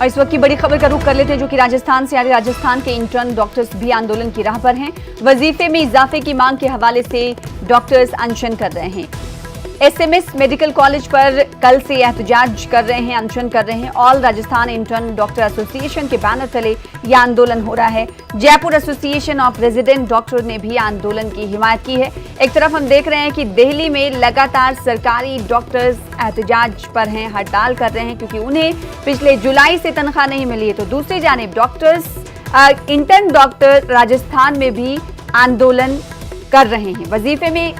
और इस वक्त की बड़ी खबर का रुख कर लेते हैं जो कि राजस्थान से आ रही। राजस्थान के इंटर्न डॉक्टर्स भी आंदोलन की राह पर हैं। वजीफे में इजाफे की मांग के हवाले से डॉक्टर्स अनशन कर रहे हैं। एसएमएस मेडिकल कॉलेज पर कल से एहतजाज कर रहे हैं, अनशन कर रहे हैं। All Rajasthan intern doctor association के बैनर तले यह आंदोलन हो रहा है। Jaipur association of resident doctor ने भी आंदोलन की हिमायत की है। एक तरफ हम देख रहे हैं कि दिल्ली में लगातार सरकारी डॉक्टर्स एहतजाज पर हैं, हड़ताल कर रहे हैं क्योंकि उन्हें पिछले जुलाई से तनख्वाह नहीं मिली है। तो दूसरी जानिब डॉक्टर्स इंटर्न डॉक्टर राजस्थान में भी आंदोलन कर रहे हैं। वजीफे में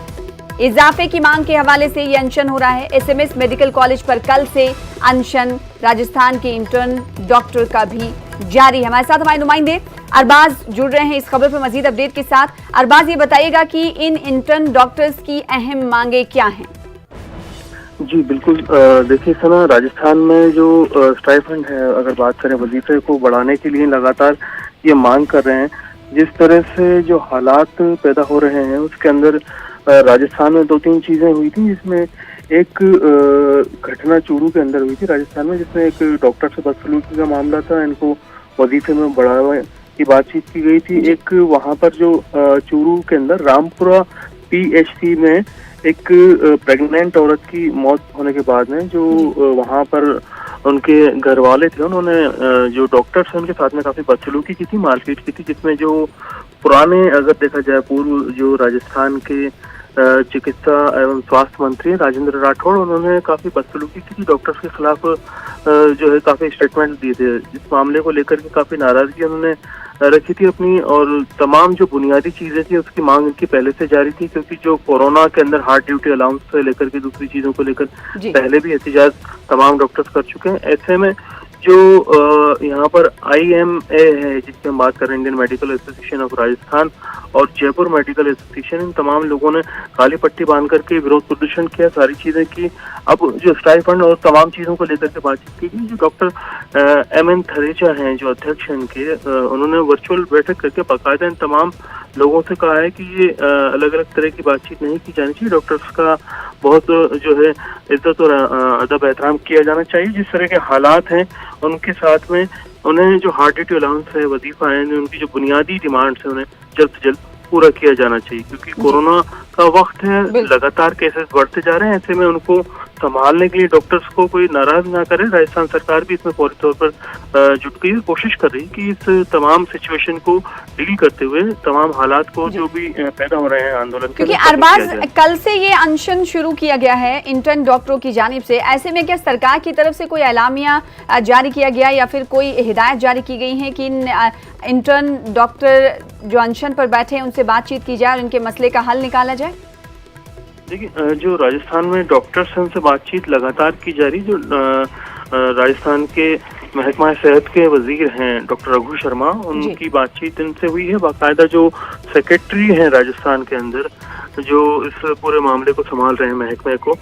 इजाफे की मांग के हवाले से ये अनशन हो रहा है। एसएमएस मेडिकल कॉलेज पर कल से अनशन राजस्थान के इंटर्न डॉक्टर का भी जारी है। हमारे साथ हमारे नुमाइंदे अरबाज जुड़ रहे हैं इस खबर पर मजीद अपडेट के साथ। अरबाज, ये बताइएगा कि इन इंटर्न डॉक्टर्स की अहम मांगे क्या हैं? जी बिल्कुल, देखिए सना, राजस्थान में जो स्टाइपेंड है, अगर बात करें वजीफे को बढ़ाने के लिए लगातार ये मांग कर रहे हैं। जिस तरह से जो हालात पैदा हो रहे हैं उसके अंदर राजस्थान में 2-3 चीजें हुई थी, जिसमें एक घटना चूरू के अंदर हुई थी राजस्थान में, जिसमें एक डॉक्टर से बदसलूकी का मामला था। इनको वजीफे में बढ़ावा की बातचीत की गई थी। एक वहां पर जो चूरू के अंदर रामपुरा पीएचसी में एक प्रेग्नेंट औरत की मौत होने के बाद में जो वहां पर उनके घर वाले थे, उन्होंने जो डॉक्टर्स हैं उनके साथ में काफी बदसलूकी की थी, मारपीट की थी, जिसमें जो पुराने, अगर देखा जाए, पूर्व जो राजस्थान के चिकित्सा एवं स्वास्थ्य मंत्री राजेंद्र राठौड़, उन्होंने काफी बदसलूकी की थी डॉक्टर्स के खिलाफ, जो है काफी स्टेटमेंट दिए थे। इस मामले को लेकर के काफी नाराजगी उन्होंने रखी थी अपनी, और तमाम जो बुनियादी चीजें थी उसकी मांग इनकी पहले से जारी थी, क्योंकि जो कोरोना के अंदर हार्ड ड्यूटी अलाउंस से लेकर के दूसरी चीजों को लेकर पहले भी एहतजाज तमाम डॉक्टर्स कर चुके हैं। ऐसे में जो यहाँ पर IMA है, जिसकी हम बात कर रहे हैं, Indian medical association of Rajasthan, और जयपुर मेडिकल एसोसिएशन, इन तमाम लोगों ने काली पट्टी बांध करके विरोध प्रदर्शन किया, सारी चीजें की। अब जो स्टाइपेंड और तमाम चीजों को लेकर के बातचीत की गई। जो डॉक्टर MN थरेचा हैं, जो अध्यक्ष हैं इनके, उन्होंने वर्चुअल बैठक करके बाकायदा इन तमाम लोगों से कहा है कि ये अलग अलग तरह की बातचीत नहीं की जानी चाहिए। डॉक्टर्स का बहुत जो है इज्जत और अदब एहतराम किया जाना चाहिए। जिस तरह के हालात हैं उनके साथ में उन्हें जो हार्ड ड्यूटी अलाउंस है, वजीफा है, उनकी जो बुनियादी डिमांड्स है, उन्हें जल्द से जल्द पूरा किया जाना चाहिए, क्योंकि कोरोना का वक्त है, लगातार केसेस बढ़ते जा रहे हैं। ऐसे में उनको संभालने के लिए डॉक्टर्स को कोई नाराज ना करे। राजस्थान सरकार भी इसमें फौरी तौर पर जुट गई है, कोशिश कर रही है कि इस तमाम सिचुएशन को डील करते हुए तमाम हालात को जो भी पैदा हो रहे हैं आंदोलन के, क्योंकि अरबाज, कल से ये अनशन शुरू किया गया है इंटर्न डॉक्टरों की जानिब से। ऐसे में क्या सरकार की तरफ से कोई एलामिया जारी किया गया या फिर कोई हिदायत जारी की गई है कि इन इंटर्न डॉक्टर जो अनशन पर बैठे हैं उनसे बातचीत की जाए और इनके मसले का हल निकाला जाए? देखिए, जो राजस्थान में डॉक्टर्स हैं उनसे बातचीत लगातार की जा रही। जो राजस्थान के महकमा सेहत के वजीर हैं डॉक्टर रघु शर्मा, उनकी बातचीत इनसे हुई है। बाकायदा जो सेक्रेटरी हैं राजस्थान के अंदर, जो इस पूरे मामले को संभाल रहे हैं महकमे को,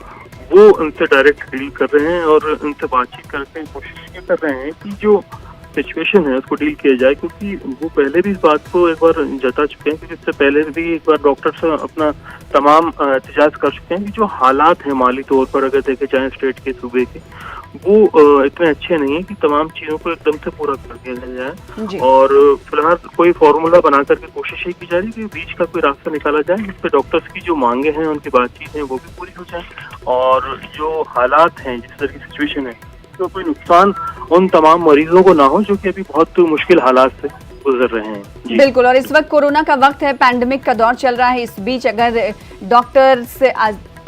वो उनसे डायरेक्ट डील कर रहे हैं और उनसे बातचीत करके कोशिश ये कर रहे हैं कि जो सिचुएशन है उसको डील किया जाए, क्योंकि वो पहले भी इस बात को एक बार जता चुके हैं, क्योंकि इससे पहले भी एक बार डॉक्टर्स अपना तमाम एहतजाज कर चुके हैं कि जो हालात हैं माली तौर पर, अगर देखे जाए स्टेट के, सूबे के, वो इतने अच्छे नहीं है कि तमाम चीजों को एकदम से पूरा कर दिया जाए। और फिलहाल कोई फॉर्मूला बना करके कोशिश ही की जा रही है कि बीच का कोई रास्ता निकाला जाए, जिसपे डॉक्टर्स की जो मांगे हैं, उनकी बातचीत है, वो भी पूरी हो जाए, और जो हालात हैं, जिस तरह की सिचुएशन है, तो कोई नुकसान उन तमाम मरीजों को ना हो जो कि अभी बहुत मुश्किल हालात से गुजर रहे हैं। बिल्कुल, और इस वक्त कोरोना का वक्त है, पैंडेमिक का दौर चल रहा है। इस बीच अगर डॉक्टर्स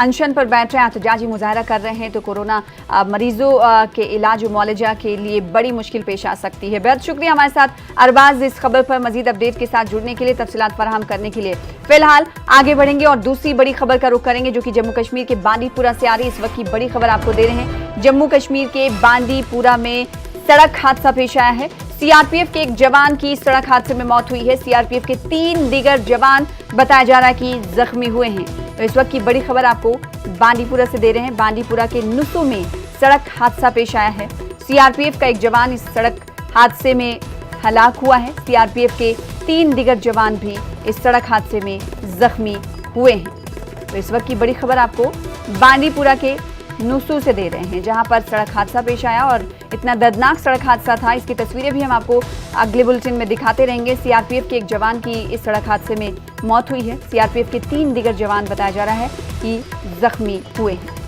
अनशन पर बैठ रहे हैं, एहतजाजी मुजाहरा कर रहे हैं, तो कोरोना मरीजों के इलाज और मुआलजा के लिए बड़ी मुश्किल पेश आ सकती है। बेहद शुक्रिया हमारे साथ अरबाज इस खबर पर मजीद अपडेट के साथ जुड़ने के लिए, तफसीलात फराहम करने के लिए। फिलहाल आगे बढ़ेंगे और दूसरी बड़ी खबर का रुख करेंगे जो कि जम्मू कश्मीर के बांदीपुरा से आ रही। इस वक्त की बड़ी खबर आपको दे रहे हैं। जम्मू कश्मीर के बांदीपुरा में सड़क हादसा पेश आया है। सीआरपीएफ के एक जवान की सड़क हादसे में मौत हुई है। सीआरपीएफ के 3 दीगर जवान बताया जा रहा है कि जख्मी हुए हैं। तो इस वक्त की बड़ी खबर आपको बांदीपुरा से दे रहे हैं। बांदीपुरा के नुसू में सड़क हादसा पेश आया है। सीआरपीएफ का एक जवान इस सड़क हादसे में हलाक हुआ है। सीआरपीएफ के 3 दीगर जवान भी इस सड़क हादसे में जख्मी हुए हैं। तो इस वक्त की बड़ी खबर आपको बांदीपुरा के नुसू से दे रहे हैं, जहां पर सड़क हादसा पेश आया और इतना दर्दनाक सड़क हादसा था। इसकी तस्वीरें भी हम आपको अगले बुलेटिन में दिखाते रहेंगे। सीआरपीएफ के एक जवान की इस सड़क हादसे में मौत हुई है। सीआरपीएफ के 3 दीगर जवान बताया जा रहा है कि जख्मी हुए हैं।